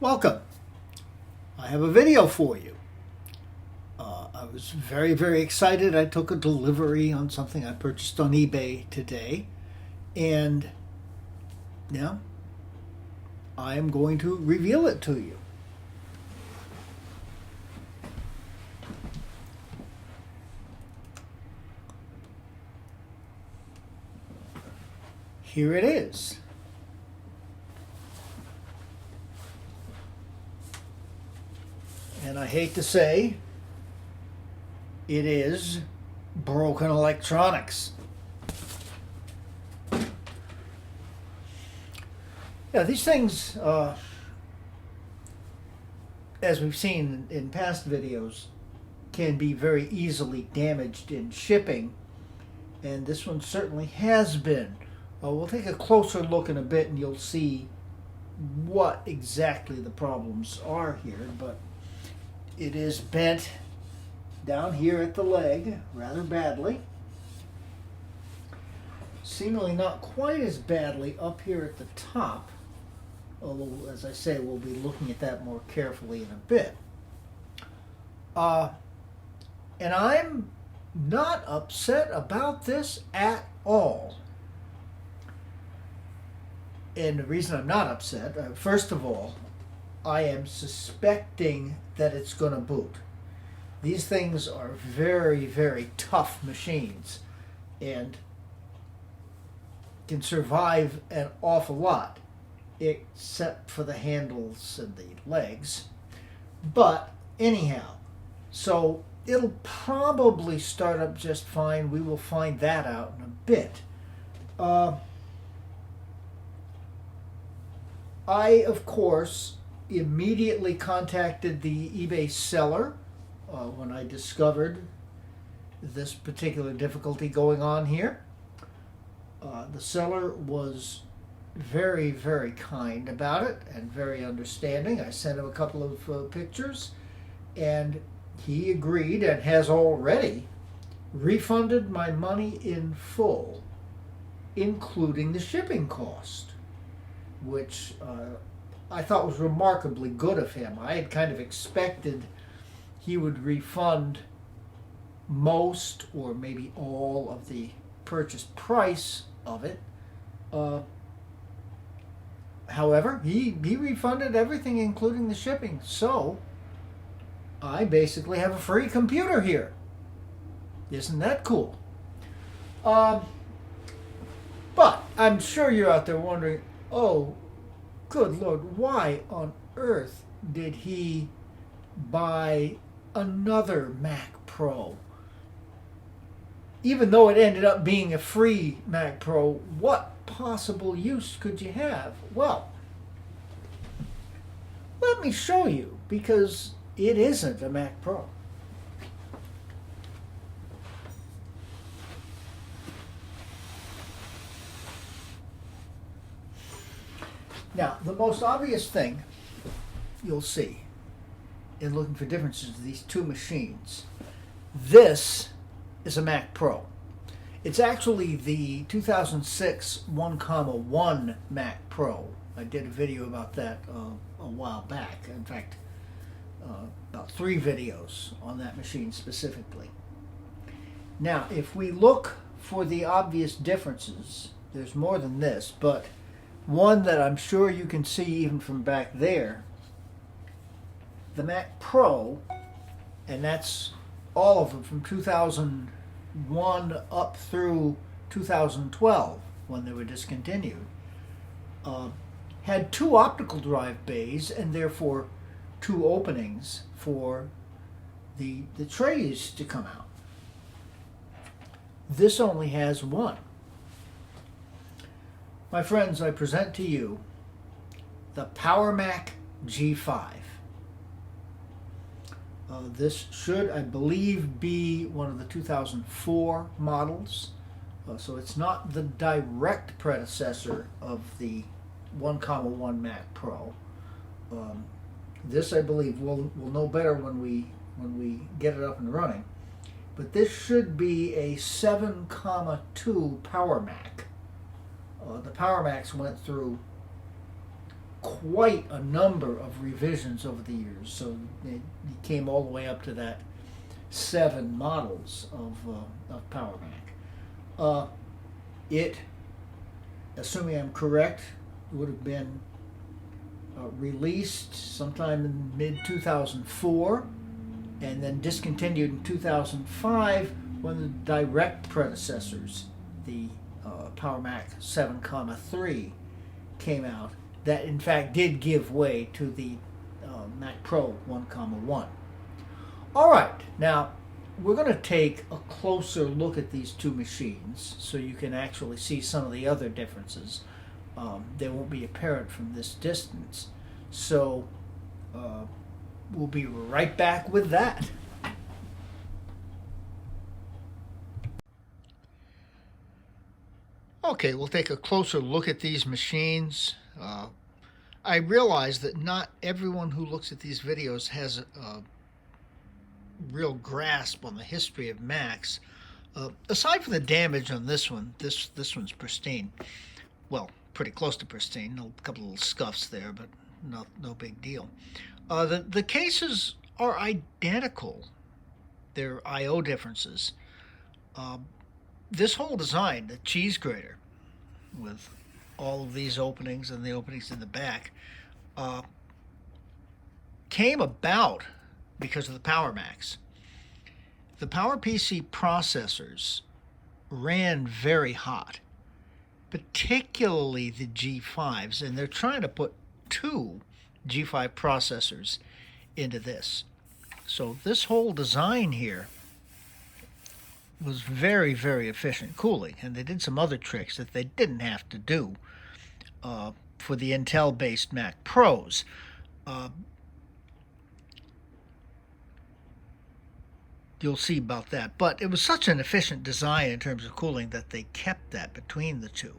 Welcome. I have a video for you. I was very excited. I took a delivery on something I purchased on eBay today, and now I am going to reveal it to you. Here it is. And I hate to say, it is broken electronics. Yeah, these things, as we've seen in past videos, can be very easily damaged in shipping, and this one certainly has been. We'll take a closer look in a bit and you'll see what exactly the problems are here, but it is bent down here at the leg rather badly. Seemingly not quite as badly up here at the top, although, as I say, we'll be looking at that more carefully in a bit. And I'm not upset about this at all. And the reason I'm not upset, first of all, I am suspecting that it's going to boot. These things are very tough machines and can survive an awful lot, except for the handles and the legs. But anyhow, so it'll probably start up just fine. We will find that out in a bit. I, of course, immediately contacted the eBay seller when I discovered this particular difficulty going on here. The seller was very kind about it and very understanding. I sent him a couple of pictures, and he agreed and has already refunded my money in full, including the shipping cost, which I thought was remarkably good of him. I had kind of expected he would refund most or maybe all of the purchase price of it. However, he refunded everything, including the shipping. So I basically have a free computer here. Isn't that cool? But I'm sure you're out there wondering, oh, good Lord, why on earth did he buy another Mac Pro? Even though it ended up being a free Mac Pro, what possible use could you have? Well, let me show you, because it isn't a Mac Pro. Now, the most obvious thing you'll see in looking for differences in these two machines, this is a Mac Pro. It's actually the 2006 1,1 Mac Pro. I did a video about that a while back. In fact, about 3 videos on that machine specifically. Now, if we look for the obvious differences, there's more than this, but one that I'm sure you can see even from back there, the Mac Pro, and that's all of them from 2001 up through 2012 when they were discontinued, had 2 optical drive bays and therefore 2 openings for the trays to come out. This only has 1. My friends, I present to you the PowerMac G5. This should, I believe, be one of the 2004 models. So it's not the direct predecessor of the 1,1 Mac Pro. This, I believe, we'll know better when we get it up and running. But this should be a 7,2 PowerMac. The PowerMacs went through quite a number of revisions over the years. So it came all the way up to that 7 models of Power Mac. It, assuming I'm correct, would have been released sometime in mid-2004 and then discontinued in 2005 when the direct predecessors, the Power Mac 7,3, came out. That in fact did give way to the Mac Pro 1,1. All right, now we're going to take a closer look at these two machines so you can actually see some of the other differences. They won't be apparent from this distance. So we'll be right back with that. Okay, we'll take a closer look at these machines. I realize that not everyone who looks at these videos has a real grasp on the history of Macs. Aside from the damage on this one, this one's pristine. Well, pretty close to pristine. A couple of little scuffs there, but no big deal. The cases are identical. There are I/O differences. This whole design, the cheese grater, with all of these openings and the openings in the back, came about because of the Power Macs. The PowerPC processors ran very hot, particularly the G5s, and they're trying to put 2 G5 processors into this. So this whole design here was very, very efficient cooling, and they did some other tricks that they didn't have to do for the Intel-based Mac Pros. You'll see about that, but it was such an efficient design in terms of cooling that they kept that between the two.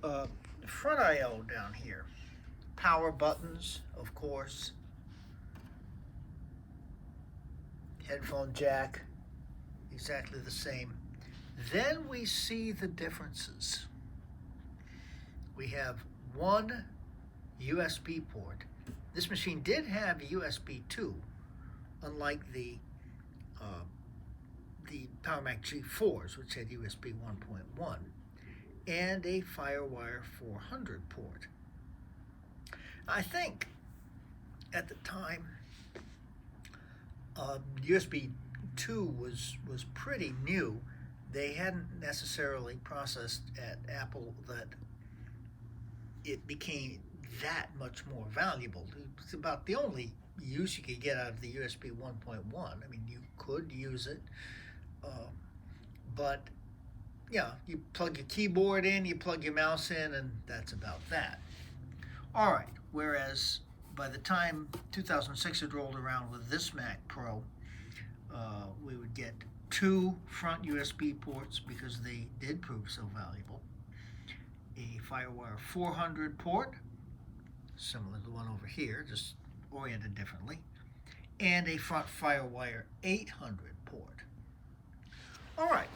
The front I/O down here, power buttons, of course, headphone jack, exactly the same. Then we see the differences. We have one USB port. This machine did have USB 2, unlike the Power Mac G4s, which had USB 1.1, and a FireWire 400 port. I think at the time USB 2 was pretty new. They hadn't necessarily processed at Apple that it became that much more valuable. It's about the only use you could get out of the USB 1.1. I mean, you could use it, but yeah, you plug your keyboard in, you plug your mouse in, and that's about that. All right, whereas by the time 2006 had rolled around with this Mac Pro, we would get 2 front USB ports because they did prove so valuable, a FireWire 400 port, similar to the one over here, just oriented differently, and a front FireWire 800 port. All right,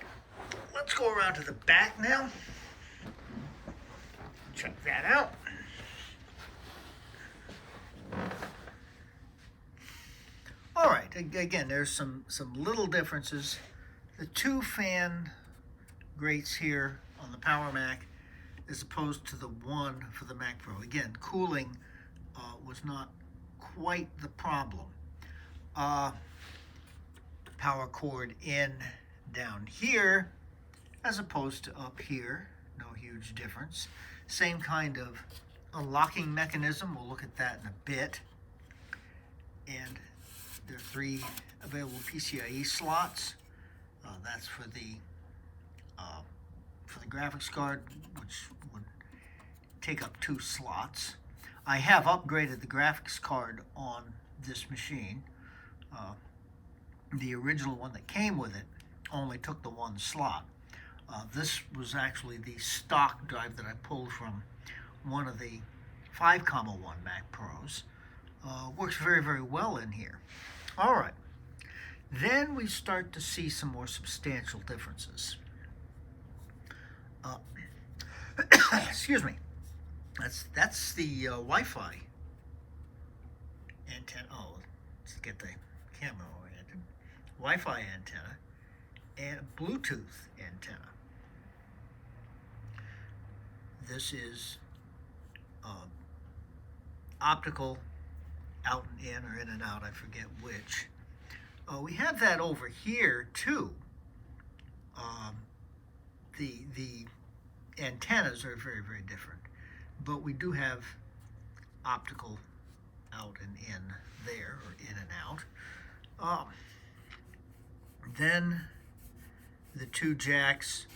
let's go around to the back now. Check that out. All right, again, there's some little differences. The 2 fan grates here on the Power Mac as opposed to the 1 for the Mac Pro. Again, cooling was not quite the problem. Power cord in down here as opposed to up here, no huge difference. Same kind of unlocking mechanism, we'll look at that in a bit. And there are 3 available PCIe slots. That's for the graphics card, which would take up 2 slots. I have upgraded the graphics card on this machine. The original one that came with it only took the 1 slot. This was actually the stock drive that I pulled from one of the 5,1 Mac Pros. Works very, very well in here. All right. Then we start to see some more substantial differences. Excuse me. That's the Wi-Fi antenna. Oh, let's get the camera oriented. Wi-Fi antenna and Bluetooth antenna. This is optical out and in, or in and out, I forget which. We have that over here too. The antennas are very, very different, but we do have optical out and in there, or in and out. Then the two jacks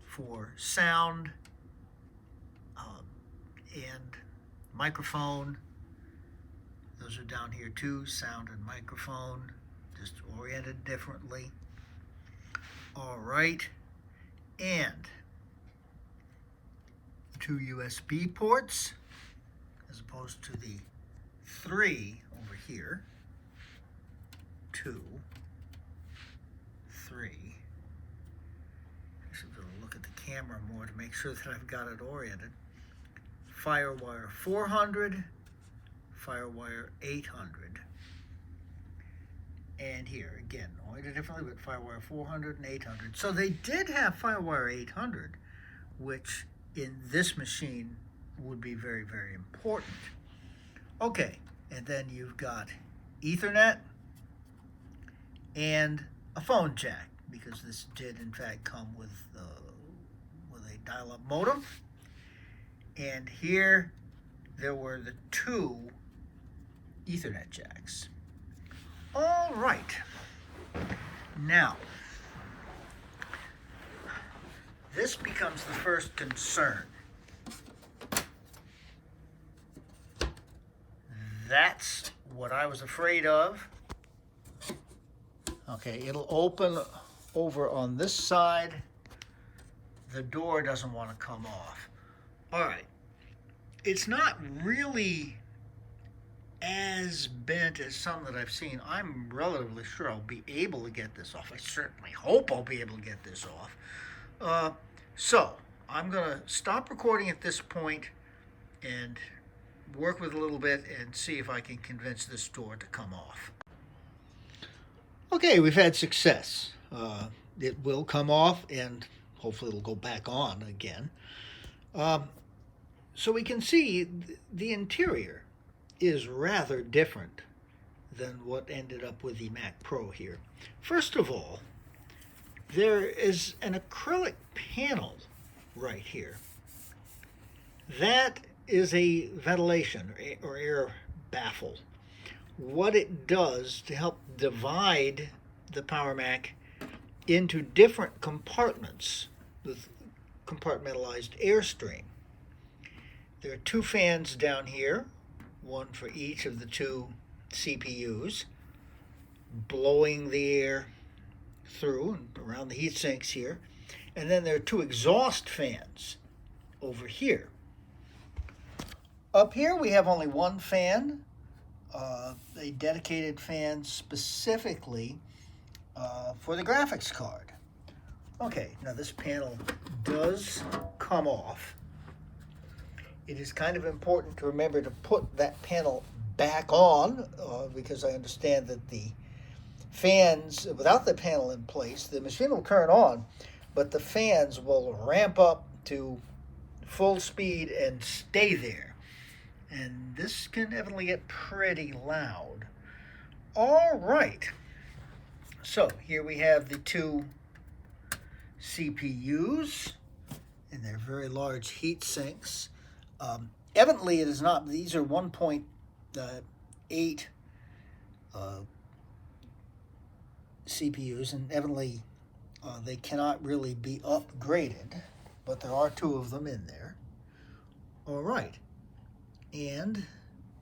for sound and microphone. Those are down here too, sound and microphone, just oriented differently. All right, and two USB ports as opposed to the 3 over here. 2, 3. I should be able to look at the camera more to make sure that I've got it oriented. Firewire 400, Firewire 800. And here, again, oriented differently, but Firewire 400 and 800. So they did have Firewire 800, which in this machine would be very, very important. Okay, and then you've got Ethernet and a phone jack, because this did in fact come with a dial-up modem. And here there were the two Ethernet jacks. All right. Now, this becomes the first concern. That's what I was afraid of. Okay, it'll open over on this side. The door doesn't want to come off. All right. It's not really as bent as some that I've seen. I'm relatively sure I'll be able to get this off. I certainly hope I'll be able to get this off. So I'm going to stop recording at this point and work with a little bit and see if I can convince this door to come off. Okay, we've had success. It will come off and hopefully it'll go back on again. So we can see the interior is rather different than what ended up with the Mac Pro here. First of all, there is an acrylic panel right here. That is a ventilation or air baffle. What it does to help divide the Power Mac into different compartments with compartmentalized airstream. There are two fans down here, one for each of the two CPUs, blowing the air through and around the heat sinks here. And then there are two exhaust fans over here. Up here we have only one fan, a dedicated fan specifically for the graphics card. Okay, now this panel does come off. It is kind of important to remember to put that panel back on because I understand that the fans, without the panel in place, the machine will turn on, but the fans will ramp up to full speed and stay there. And this can evidently get pretty loud. All right. So here we have the two CPUs and their very large heat sinks. Evidently, it is not. These are 1.8 CPUs, and evidently they cannot really be upgraded, but there are two of them in there. All right. And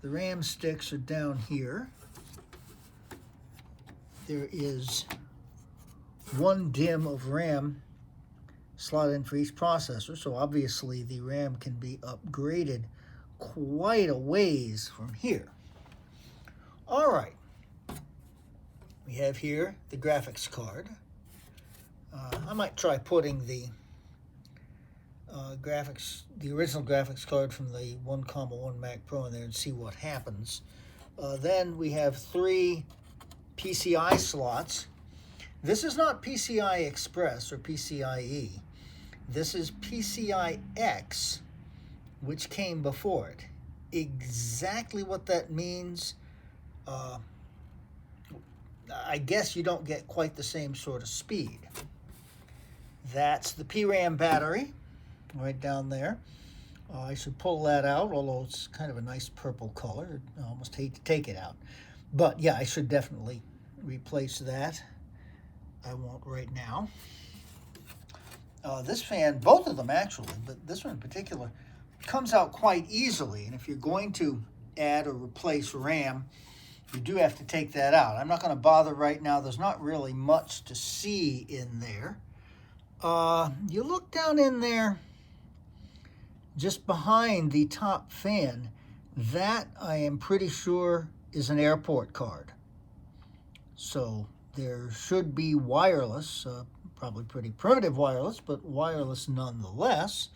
the RAM sticks are down here. There is one DIMM of RAM slot in for each processor, so obviously the RAM can be upgraded quite a ways from here. All right. We have here the graphics card. I might try putting the the original graphics card from the 1,1 Mac Pro in there and see what happens. Then we have 3 PCI slots. This is not PCI Express or PCIe. This is PCI X, which came before it. Exactly what that means, I guess you don't get quite the same sort of speed. That's the PRAM battery right down there. I should pull that out, although it's kind of a nice purple color. I almost hate to take it out. But yeah, I should definitely replace that. I won't right now. This fan, both of them actually, but this one in particular, comes out quite easily. And if you're going to add or replace RAM, you do have to take that out. I'm not going to bother right now. There's not really much to see in there. You look down in there, just behind the top fan, that I am pretty sure is an airport card. So there should be wireless, probably pretty primitive wireless, but wireless nonetheless.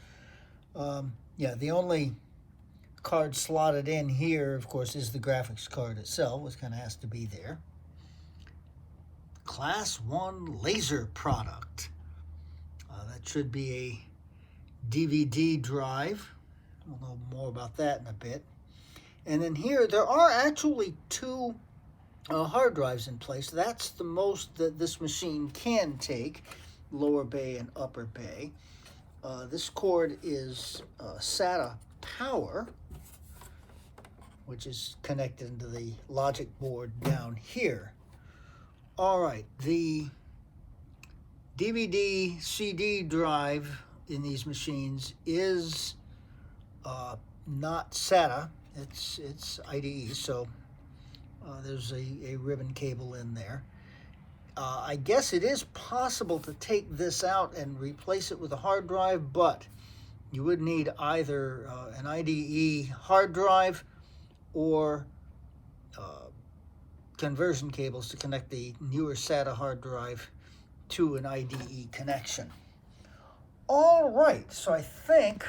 Yeah, the only card slotted in here, of course, is the graphics card itself, which kind of has to be there. Class 1 laser product. That should be a DVD drive. We'll know more about that in a bit. And then here, there are actually 2 hard drives in place. That's the most that this machine can take, lower bay and upper bay. This cord is SATA power, which is connected into the logic board down here. All right, the DVD CD drive in these machines is not SATA, it's IDE, so there's a ribbon cable in there. I guess it is possible to take this out and replace it with a hard drive, but you would need either an IDE hard drive or conversion cables to connect the newer SATA hard drive to an IDE connection. All right, so I think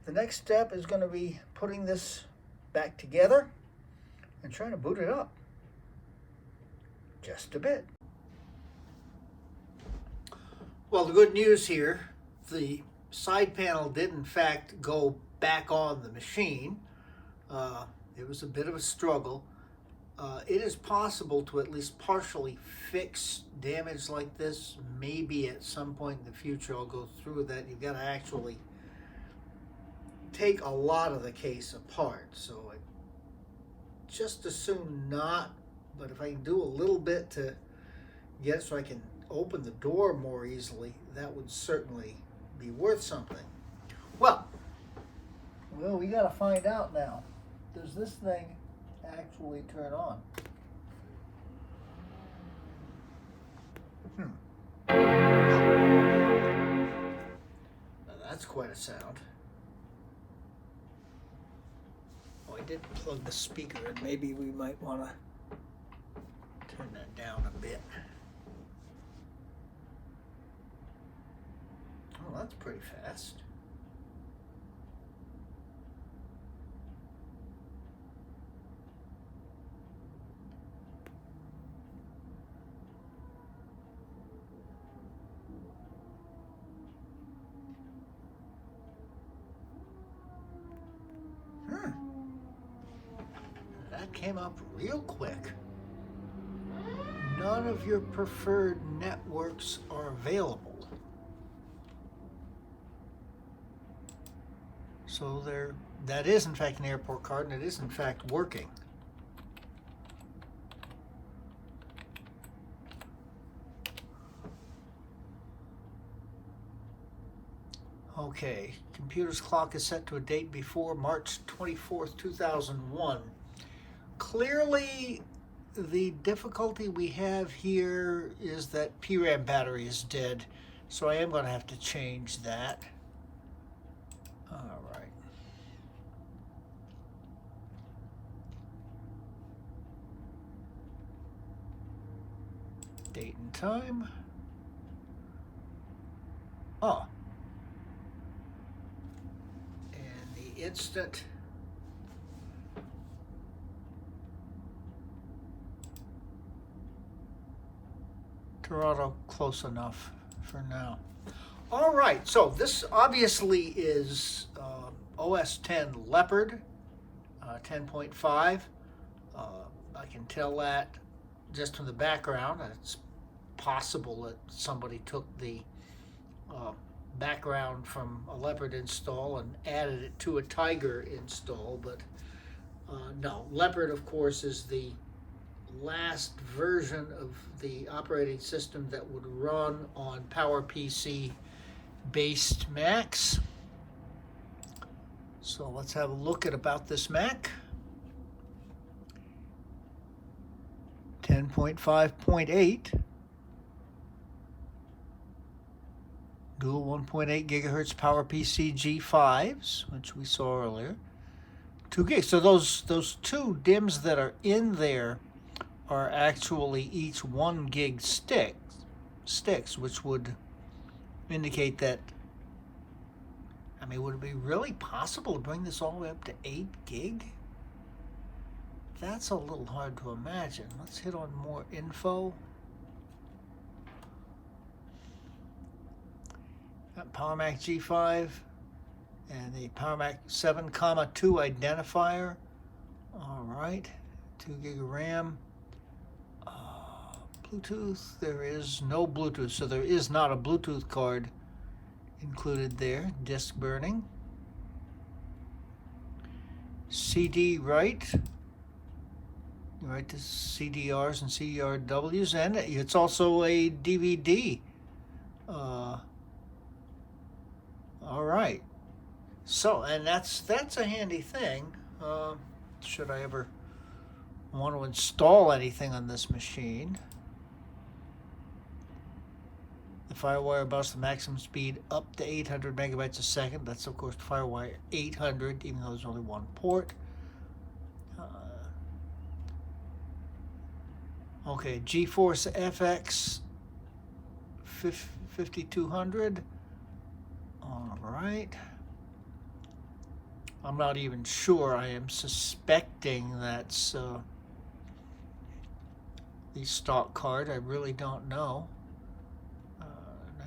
the next step is going to be putting this back together and trying to boot it up. Just a bit. Well, the good news here, the side panel did in fact go back on the machine. It was a bit of a struggle. It is possible to at least partially fix damage like this. Maybe at some point in the future I'll go through that. You've got to actually take a lot of the case apart, so I just assume not, but if I can do a little bit to get it so I can open the door more easily, that would certainly be worth something. Well, we got to find out now. Does this thing actually turn on? Now that's quite a sound. Oh, I did plug the speaker in. Maybe we might want to turn that down a bit. Oh, that's pretty fast. That came up real quick. None of your preferred networks are available. So that is in fact an airport card, and it is in fact working. Okay, computer's clock is set to a date before March 24th, 2001. Clearly, the difficulty we have here is that PRAM battery is dead, so I am going to have to change that. All right. Date and time. Oh. instant. Toronto, close enough for now. All right, so this obviously is OS 10 Leopard 10.5. I can tell that just from the background. It's possible that somebody took the background from a Leopard install and added it to a Tiger install, but no. Leopard, of course, is the last version of the operating system that would run on PowerPC based Macs. So let's have a look at about this Mac. 10.5.8 dual 1.8 gigahertz PowerPC G5s, which we saw earlier. 2 gigs. So those two DIMMs that are in there are actually each 1 gig sticks, which would indicate that, I mean, would it be really possible to bring this all the way up to 8 gig? That's a little hard to imagine. Let's hit on more info. Got Power Mac G5 and the Power Mac 7, 2 identifier. All right, 2 gig of RAM. Bluetooth, there is no Bluetooth, so there is not a Bluetooth card included there. Disk burning. CD write. You write to CDRs and CDRWs, and it's also a DVD. All right. So, and that's a handy thing. Should I ever want to install anything on this machine? The FireWire bus, the maximum speed up to 800 megabytes a second. That's, of course, the FireWire 800, even though there's only one port. Okay, GeForce FX 5200. All right. I'm not even sure. I am suspecting that's the stock card. I really don't know.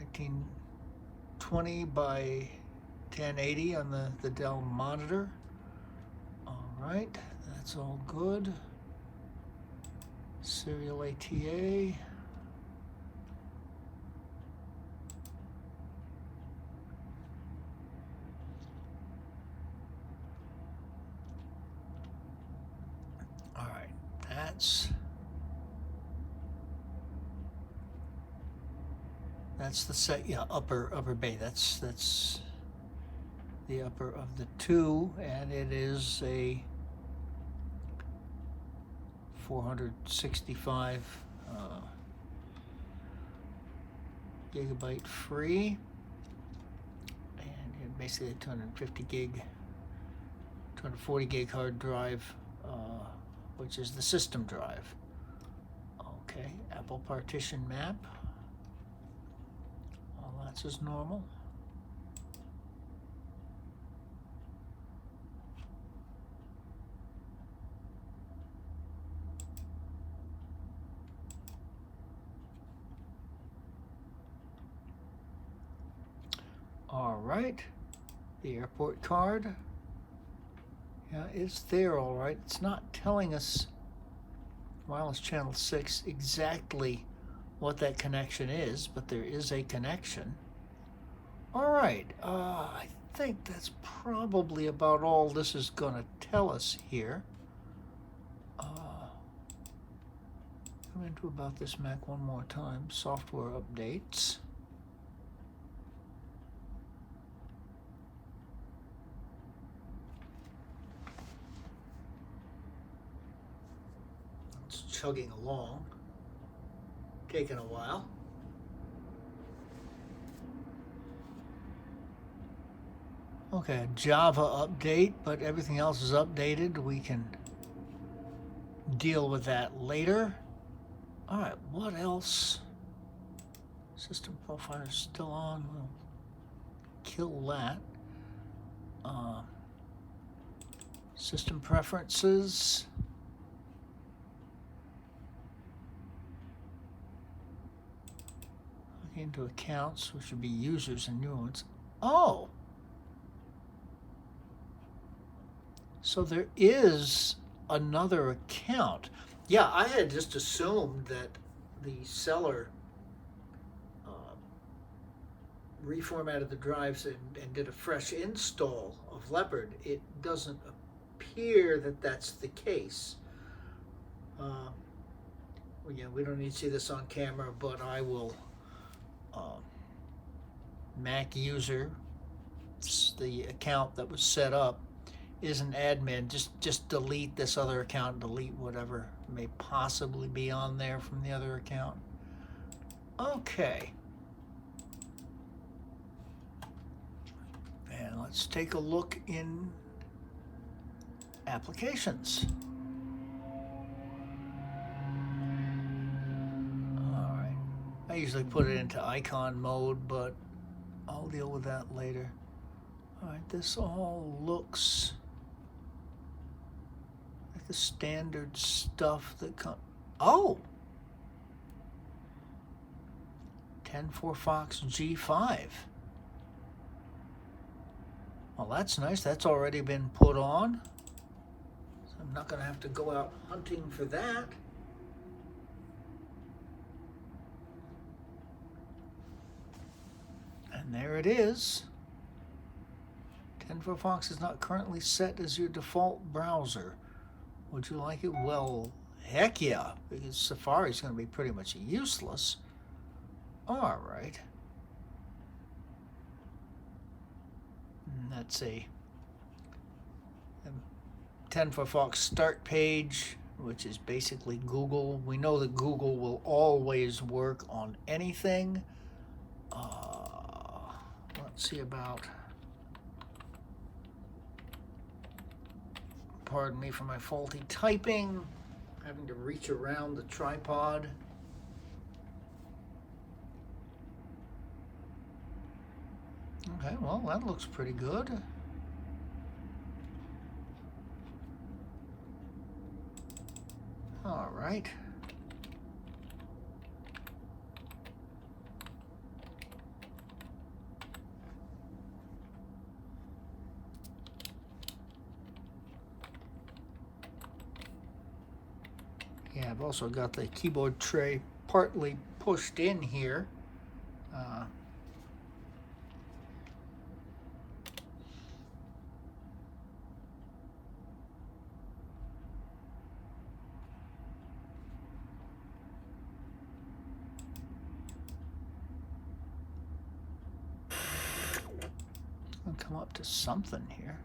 1920 by 1080 on the Dell monitor. All right, that's all good. Serial ATA. All right, that's the set, yeah, upper bay. That's the upper of the two, and it is a 465 gigabyte free, and basically a 240 gig hard drive, which is the system drive. Okay, Apple partition map. All that's as normal. All right, the airport card. Yeah, it's there, all right. It's not telling us, wireless channel 6, exactly what that connection is, but there is a connection. All right, I think that's probably about all this is going to tell us here. Come into about this Mac one more time. Software updates. It's chugging along, taking a while. Okay, Java update, but everything else is updated. We can deal with that later. All right, what else? System profiler is still on. We'll kill that. System preferences. Looking into accounts, which would be users and new ones. Oh! So there is another account. Yeah, I had just assumed that the seller reformatted the drives and did a fresh install of Leopard. It doesn't appear that that's the case. Well, yeah, we don't need to see this on camera, but I will. Mac user, the account that was set up, is an admin. Just delete this other account, delete whatever may possibly be on there from the other account. Okay. And let's take a look in applications. All right. I usually put it into icon mode, but I'll deal with that later. All right, this all looks like the standard stuff that comes. Oh! 10.4 Fox G5. Well, that's nice. That's already been put on. So I'm not going to have to go out hunting for that. And there it is. 10.4 Fox is not currently set as your default browser. Would you like it? Well, heck yeah, because Safari is going to be pretty much useless. All right. And that's a 10.4 Fox start page, which is basically Google. We know that Google will always work on anything. Let's see about, pardon me for my faulty typing, having to reach around the tripod. Okay, well, that looks pretty good. All right. Yeah, I've also got the keyboard tray partly pushed in here. I'll come up to something here.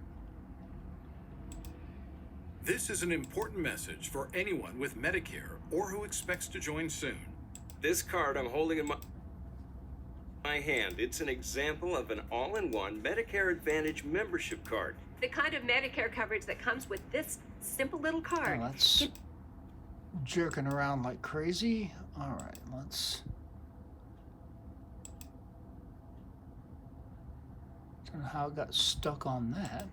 This is an important message for anyone with Medicare or who expects to join soon. This card I'm holding in my hand, it's an example of an all-in-one Medicare Advantage membership card. The kind of Medicare coverage that comes with this simple little card. Oh, that's jerking around like crazy. All right, let's. Don't know how it got stuck on that.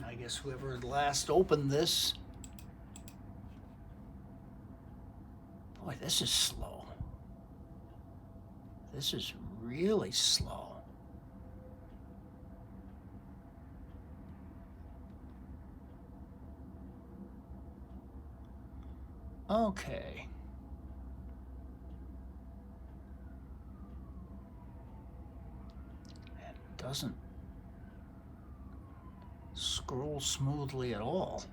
I guess whoever last opened this. Boy, this is slow. This is really slow. Okay. It doesn't scroll smoothly at all.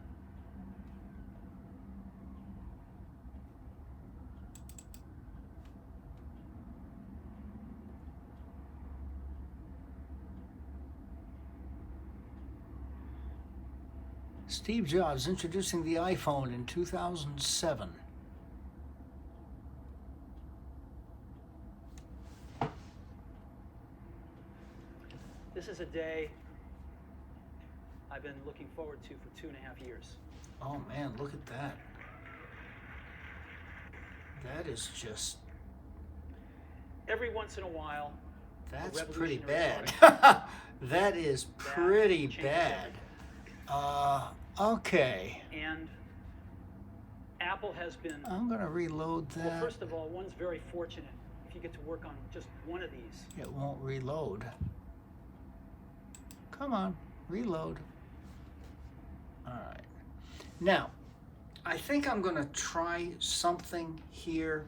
Steve Jobs introducing the iPhone in 2007. This is a day I've been looking forward to for 2.5 years. Oh man, look at that. That is just... Every once in a while, That's a pretty revolutionary bad. product. That is pretty changes bad. Okay. And Apple has been, I'm gonna reload that. well, first of all, one's very fortunate if you get to work on just one of these. It won't reload. Come on, reload. All right. Now, I think I'm gonna try something here.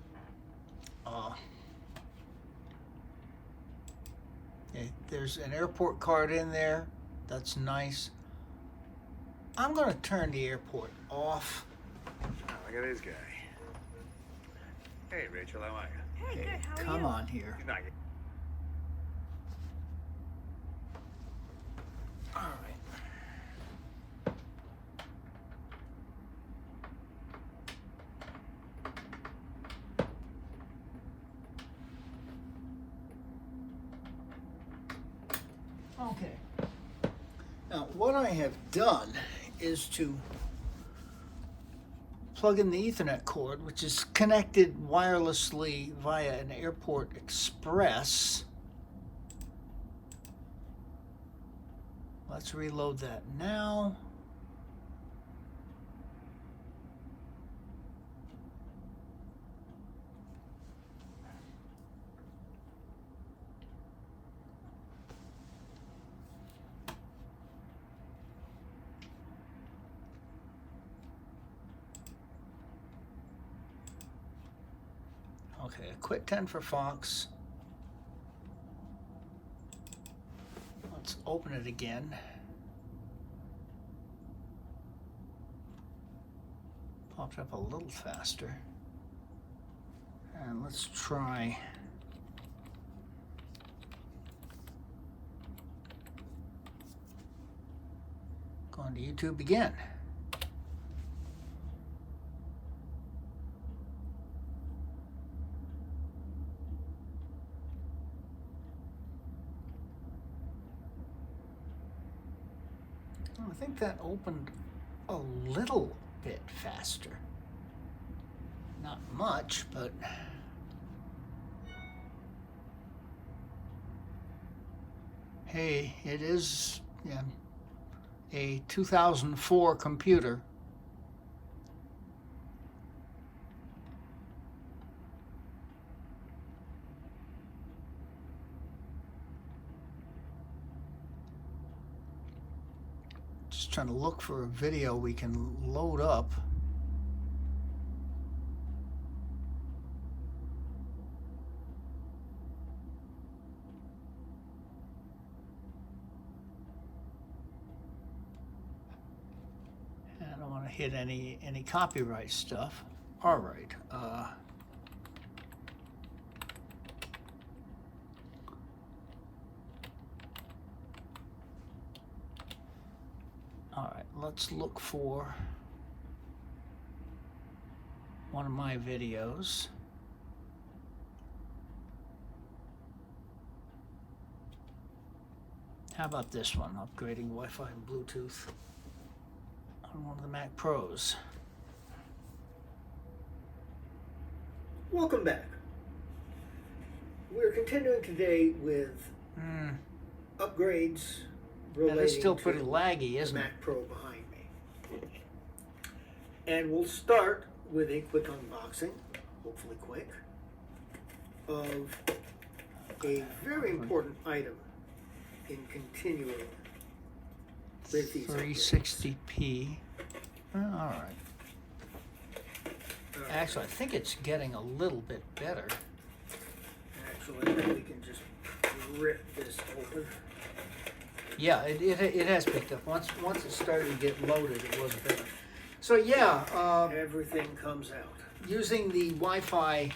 There's an airport card in there. That's nice. I'm gonna turn the airport off. Oh, look at this guy. Hey, Rachel, how are you? Hey, good. How are you? Come on here. Good night. All right. Okay. Now, what I have done is to plug in the Ethernet cord, which is connected wirelessly via an Airport Express. Let's reload that now. Okay, quit 10 for Fox. Let's open it again. Popped up a little faster. And let's try. Going to YouTube again. I think that opened a little bit faster. Not much, but hey, it is a 2004 computer. Just trying to look for a video we can load up. I don't want to hit any copyright stuff. All right. All right, let's look for one of my videos. How about this one, upgrading Wi-Fi and Bluetooth on one of the Mac Pros. Welcome back. We're continuing today with upgrades relating It's still pretty to laggy, the isn't it? Mac Pro behind me. And we'll start with a quick unboxing, hopefully quick, of a very important item in continuing with these upgrades. 360p. All right. Actually, I think it's getting a little bit better. Actually, I think we can just rip this open. Yeah, it has picked up. Once it started to get loaded, it was better. So yeah, Everything comes out. using the Wi-Fi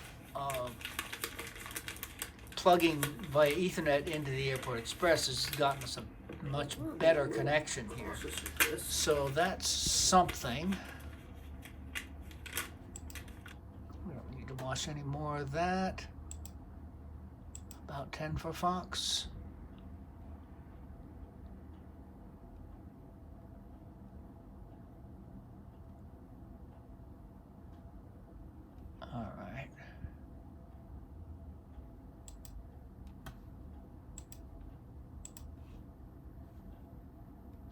plugging via Ethernet into the Airport Express has gotten us a much better connection here. Cautious with this. So that's something. We don't need to watch any more of that. About 10 for Fox. All right.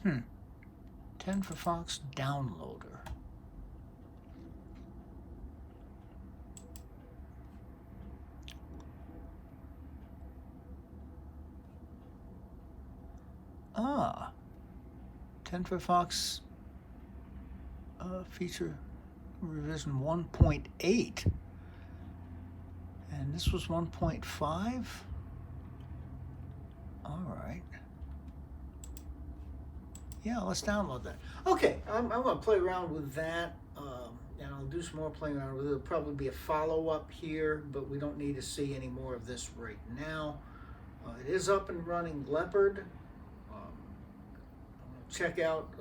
10 for Fox downloader. Ah, 10 for Fox feature revision 1.8, and this was 1.5. All right. Yeah, let's download that. Okay, I'm going to play around with that, and I'll do some more playing around with it. It'll probably be a follow-up here, but we don't need to see any more of this right now. It is up and running Leopard. Check out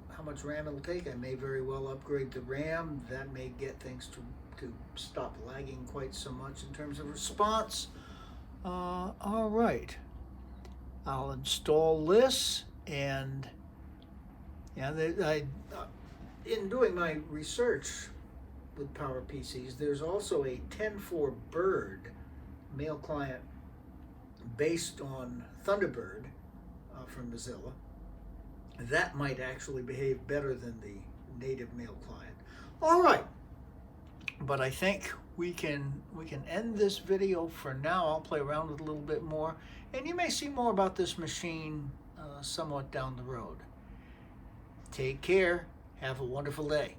how much RAM it'll take. I may very well upgrade the RAM. That may get things to stop lagging quite so much in terms of response. All right. I'll install this, and in doing my research with PowerPCs, there's also a 10.4 Bird mail client based on Thunderbird from Mozilla. That might actually behave better than the native mail client. All right, but I think we can end this video for now. I'll play around with it a little bit more, and you may see more about this machine somewhat down the road. Take care. Have a wonderful day.